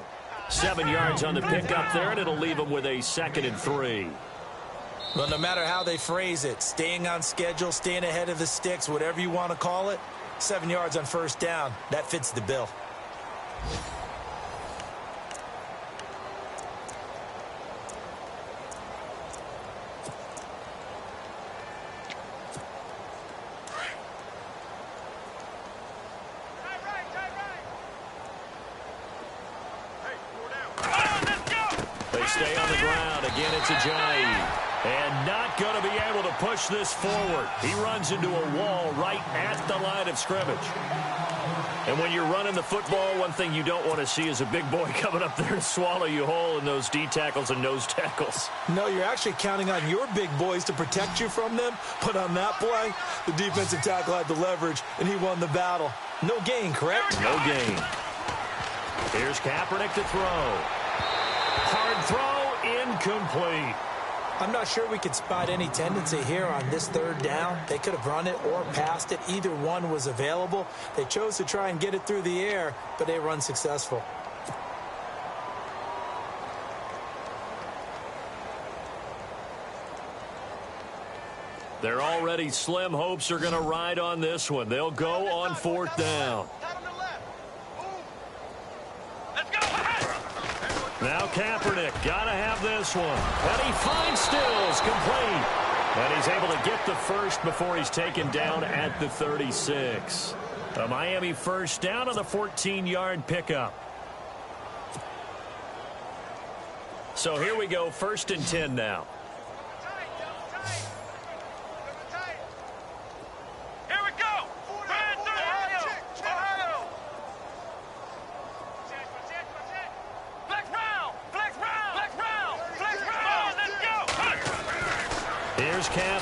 7 yards on the pickup there, and it'll leave them with a 2nd and 3. Well, no matter how they phrase it, staying on schedule, staying ahead of the sticks, whatever you want to call it, 7 yards on 1st down, that fits the bill. Stay on the ground. Again, it's Ajayi. And not going to be able to push this forward. He runs into a wall right at the line of scrimmage. And when you're running the football, one thing you don't want to see is a big boy coming up there to swallow you whole in those D tackles and nose tackles. No, you're actually counting on your big boys to protect you from them. But on that play, the defensive tackle had the leverage, and he won the battle. No gain, correct? No gain. Here's Kaepernick to throw. Hard throw, incomplete. I'm not sure we could spot any tendency here on this 3rd down. They could have run it or passed it. Either one was available. They chose to try and get it through the air, but they were unsuccessful. Their already slim hopes are going to ride on this one. They'll go on 4th down. Now Kaepernick, got to have this one. And he finds Stills, complete. And he's able to get the first before he's taken down at the 36. A Miami 1st down on the 14-yard pickup. So here we go, 1st and 10 now.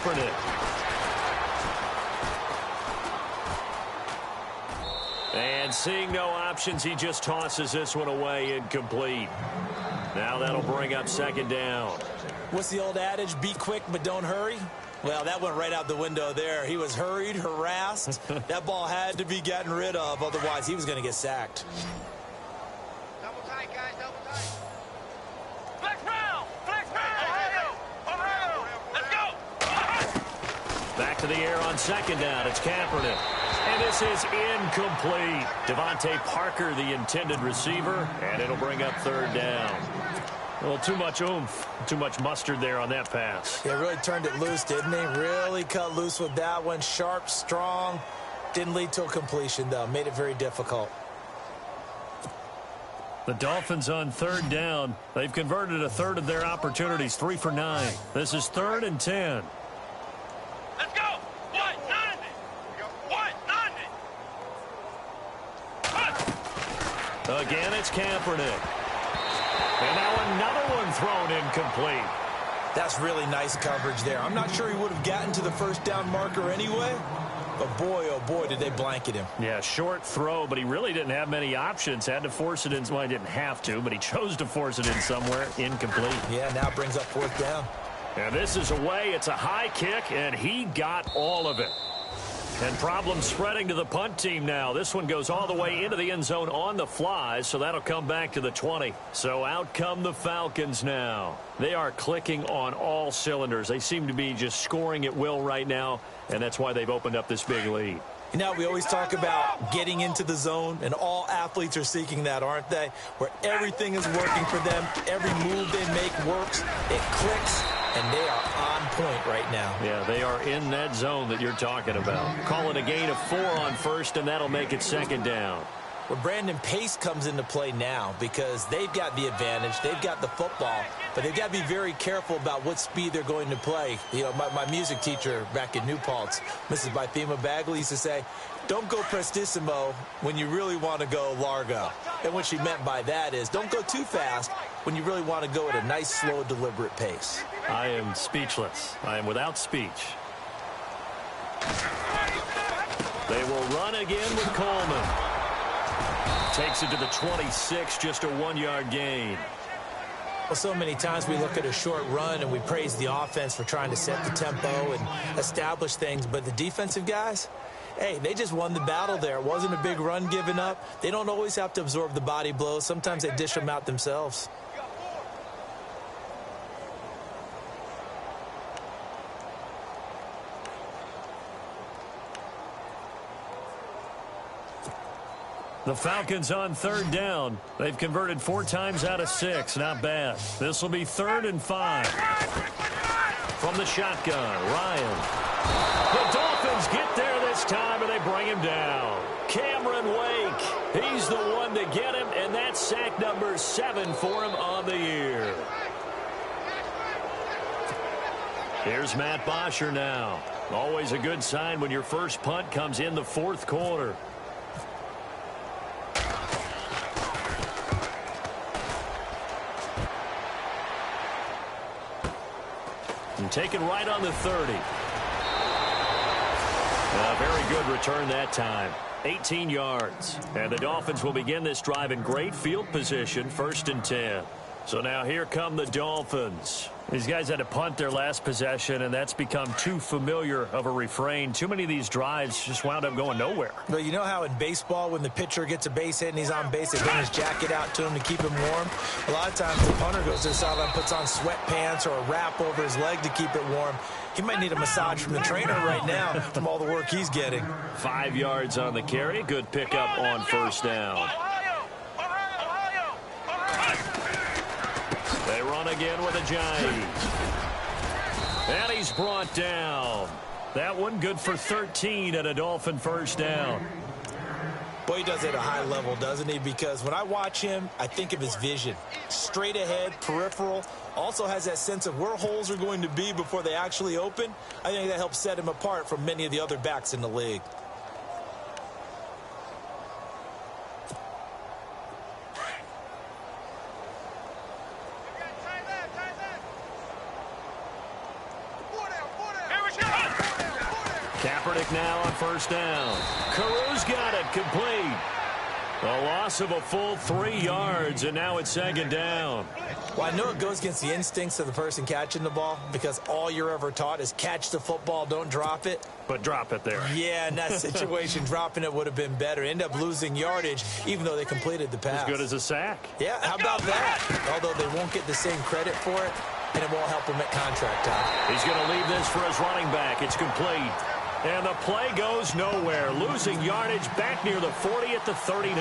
Kaepernick. And seeing no options, he just tosses this one away incomplete. Now that'll bring up second down. What's the old adage? Be quick, but don't hurry. Well, that went right out the window there. He was hurried, harassed. That ball had to be gotten rid of. Otherwise, he was going to get sacked. Double tight, guys, double tight. Flex round! Flex round! Ohio! Let's go! Back to the air on second down. It's Kaepernick. And this is incomplete. Devontae Parker, the intended receiver, and it'll bring up third down. Well, too much oomph, too much mustard there on that pass. They really turned it loose, didn't they? Really cut loose with that one. Sharp, strong. Didn't lead to a completion, though. Made it very difficult. The Dolphins on third down. They've converted a third of their opportunities, 3 for 9. This is 3rd and 10. Let's go! 190! 190! Again, it's Kaepernick. And now another one thrown incomplete. That's really nice coverage there. I'm not sure he would have gotten to the first down marker anyway, but boy, oh boy, did they blanket him. Yeah, short throw, but he really didn't have many options. Had to force it in. Well, he didn't have to, but he chose to force it in somewhere. Incomplete. Yeah, now brings up 4th down. And this is away. It's a high kick, and he got all of it. And problems spreading to the punt team now. This one goes all the way into the end zone on the fly, so that'll come back to the 20. So out come the Falcons now. They are clicking on all cylinders. They seem to be just scoring at will right now, and that's why they've opened up this big lead. You know, we always talk about getting into the zone, and all athletes are seeking that, aren't they? Where everything is working for them, every move they make works, it clicks, and they are on point right now. Yeah, they are in that zone that you're talking about. Call it a gain of 4 on first, and that'll make it second down. Well, Brandon, pace comes into play now because they've got the advantage. They've got the football, but they've got to be very careful about what speed they're going to play. You know, my music teacher back in New Paltz, Mrs. Bythema Bagley, used to say, don't go prestissimo when you really want to go largo. And what she meant by that is don't go too fast when you really want to go at a nice, slow, deliberate pace. I am speechless. I am without speech. They will run again with Coleman. Takes it to the 26, just a 1-yard gain. Well, so many times we look at a short run and we praise the offense for trying to set the tempo and establish things, but the defensive guys, hey, they just won the battle there. It wasn't a big run given up. They don't always have to absorb the body blows. Sometimes they dish them out themselves. The Falcons on third down. They've converted 4 times out of 6. Not bad. This will be 3rd and 5. From the shotgun, Ryan. The Dolphins get there this time, and they bring him down. Cameron Wake. He's the one to get him, and that's sack number 7 for him on the year. Here's Matt Bosher now. Always a good sign when your first punt comes in the 4th quarter. And taken right on the 30. A very good return that time. 18 yards. And the Dolphins will begin this drive in great field position, 1st and 10. So now here come the Dolphins. These guys had to punt their last possession, and that's become too familiar of a refrain. Too many of these drives just wound up going nowhere. Well, you know how in baseball when the pitcher gets a base hit and he's on base, they bring his jacket out to him to keep him warm? A lot of times the punter goes to the sideline, puts on sweatpants or a wrap over his leg to keep it warm. He might need a massage from the trainer right now from all the work he's getting. 5 yards on the carry. Good pickup on 1st down. They run again with a giant. And he's brought down. That one good for 13 at a Dolphin 1st down. Boy, he does it at a high level, doesn't he? Because when I watch him, I think of his vision. Straight ahead, peripheral. Also has that sense of where holes are going to be before they actually open. I think that helps set him apart from many of the other backs in the league. on first down. Carew's got it complete. A loss of a full 3 yards, and now it's second down. Well, I know it goes against the instincts of the person catching the ball because all you're ever taught is catch the football, don't drop it. But drop it there. Yeah, in that situation, dropping it would have been better. End up losing yardage, even though they completed the pass. As good as a sack. Yeah, how about that? Although they won't get the same credit for it, and it won't help him at contract time. He's going to leave this for his running back. It's complete. And the play goes nowhere. Losing yardage back near the 40 at the 39.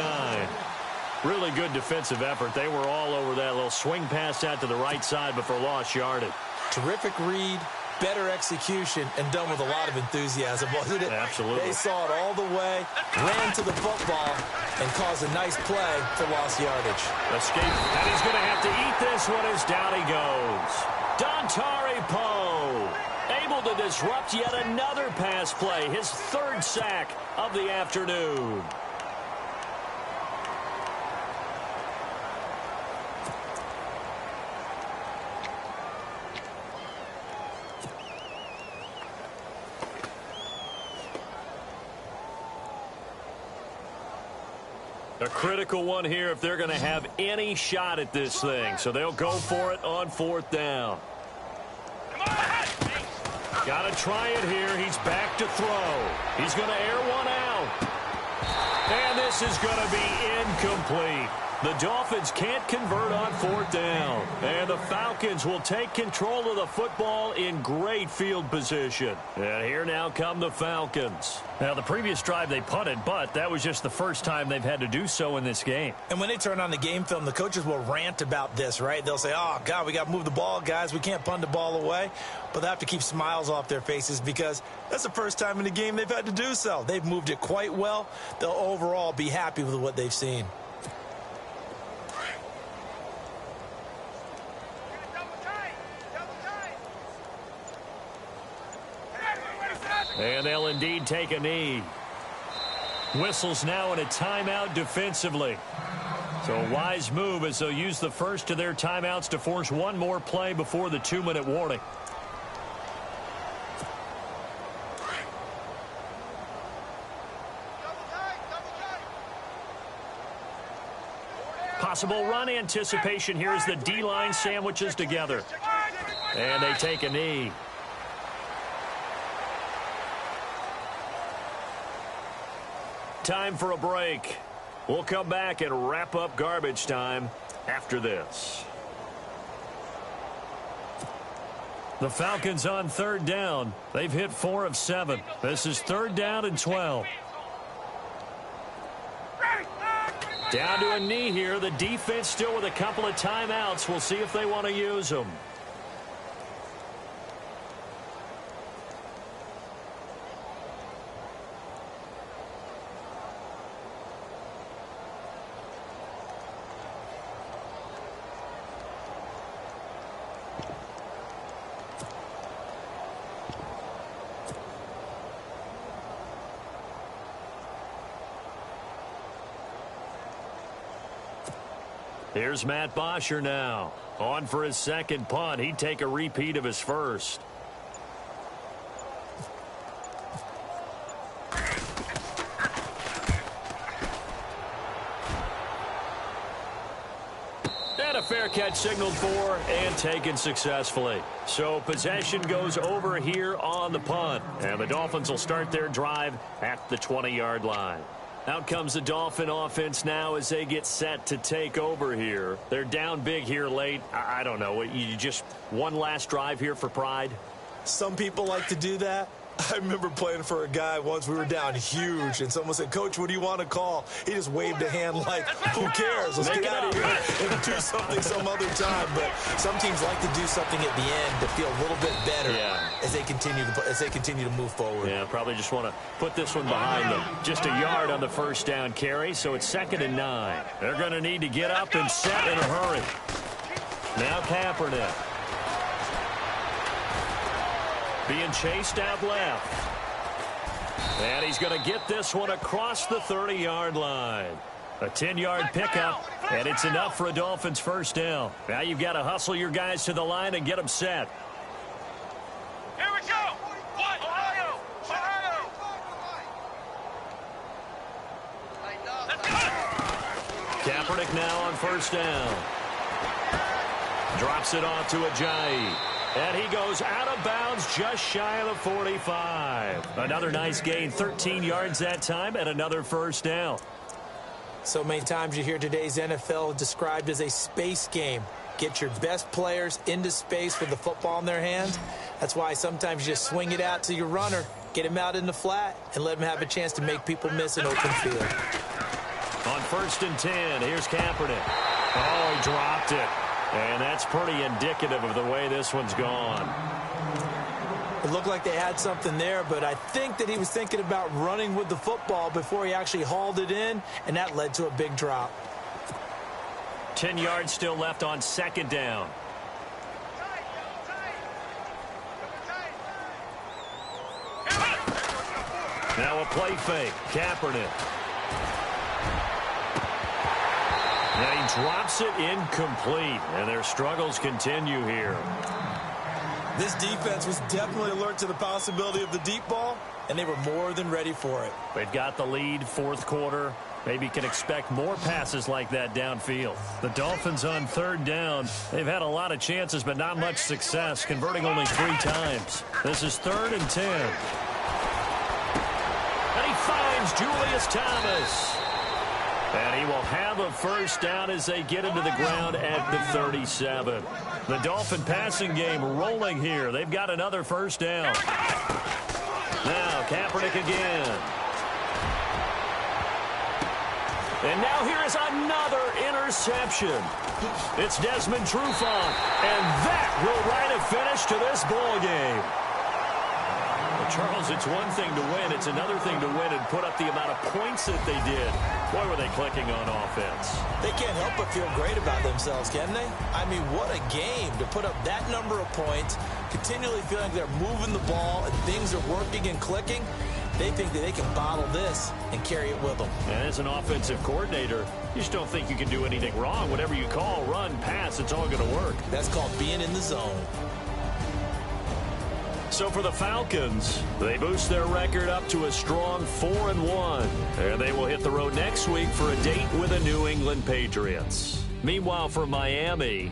Really good defensive effort. They were all over that little swing pass out to the right side before lost yardage. Terrific read, better execution, and done with a lot of enthusiasm, wasn't it? Absolutely. They saw it all the way, ran to the football, and caused a nice play for lost yardage. Escape, and he's going to have to eat this one as down he goes. Dontari Poe able to disrupt yet another pass play, his 3rd sack of the afternoon. A critical one here if they're going to have any shot at this thing. So they'll go for it on 4th down. Got to try it here. He's back to throw. He's going to air one out. And this is going to be incomplete. The Dolphins can't convert on 4th down. And the Falcons will take control of the football in great field position. And here now come the Falcons. Now, the previous drive they punted, but that was just the first time they've had to do so in this game. And when they turn on the game film, the coaches will rant about this, right? They'll say, oh, God, we got to move the ball, guys. We can't punt the ball away. But they have to keep smiles off their faces because that's the first time in the game they've had to do so. They've moved it quite well. They'll overall be happy with what they've seen. And they'll indeed take a knee. Whistles now in a timeout defensively. So a wise move as they'll use the first of their timeouts to force one more play before the 2-minute warning. Possible run anticipation here as the D-line sandwiches together. And they take a knee. Time for a break. We'll come back and wrap up garbage time after this. The Falcons on 3rd down. They've hit 4 of 7. This is 3rd down and 12. Down to a knee here. The defense still with a couple of timeouts. We'll see if they want to use them. Here's Matt Bosher now. On for his 2nd punt. He'd take a repeat of his first. And a fair catch signaled for and taken successfully. So possession goes over here on the punt. And the Dolphins will start their drive at the 20-yard line. Out comes the Dolphin offense now as they get set to take over here. They're down big here late. I don't know. You just one last drive here for pride? Some people like to do that. I remember playing for a guy once. We were down huge, and someone said, Coach, what do you want to call? He just waved a hand like, who cares? Let's get out of here and do something some other time. But some teams like to do something at the end to feel a little bit better as they continue to move forward. Yeah, probably just want to put this one behind them. Just a yard on the first down carry, so it's 2nd and 9. They're going to need to get up and set in a hurry. Now Kaepernick. Being chased out left. And he's going to get this one across the 30-yard line. A 10-yard pickup, and it's enough for a Dolphins first down. Now you've got to hustle your guys to the line and get them set. Here we go. Ohio. Kaepernick now on first down. Drops it off to Ajayi. And he goes out of bounds just shy of the 45. Another nice gain, 13 yards that time, and another first down. So many times you hear today's NFL described as a space game. Get your best players into space with the football in their hands. That's why sometimes you just swing it out to your runner, get him out in the flat, and let him have a chance to make people miss an open field. On first and 10, here's Kaepernick. Oh, he dropped it. And that's pretty indicative of the way this one's gone. It looked like they had something there, but I think that he was thinking about running with the football before he actually hauled it in, and that led to a big drop. 10 yards still left on second down. Now a play fake. Kaepernick. And he drops it incomplete, and their struggles continue here. This defense was definitely alert to the possibility of the deep ball, and they were more than ready for it. They've got the lead, fourth quarter. Maybe can expect more passes like that downfield. The Dolphins on third down. They've had a lot of chances, but not much success, converting only 3 times. This is 3rd and 10. And he finds Julius Thomas. And he will have a first down as they get him to the ground at the 37. The Dolphin passing game rolling here. They've got another first down. Now Kaepernick again. And now here is another interception. It's Desmond Trufant. And that will write a finish to this ball game. Well, Charles, it's one thing to win. It's another thing to win and put up the amount of points that they did. Boy, were they clicking on offense. They can't help but feel great about themselves, can they? I mean, what a game to put up that number of points, continually feeling like they're moving the ball and things are working and clicking. They think that they can bottle this and carry it with them. And as an offensive coordinator, you just don't think you can do anything wrong. Whatever you call, run, pass, it's all going to work. That's called being in the zone. So for the Falcons, they boost their record up to a strong 4-1. And they will hit the road next week for a date with the New England Patriots. Meanwhile, for Miami...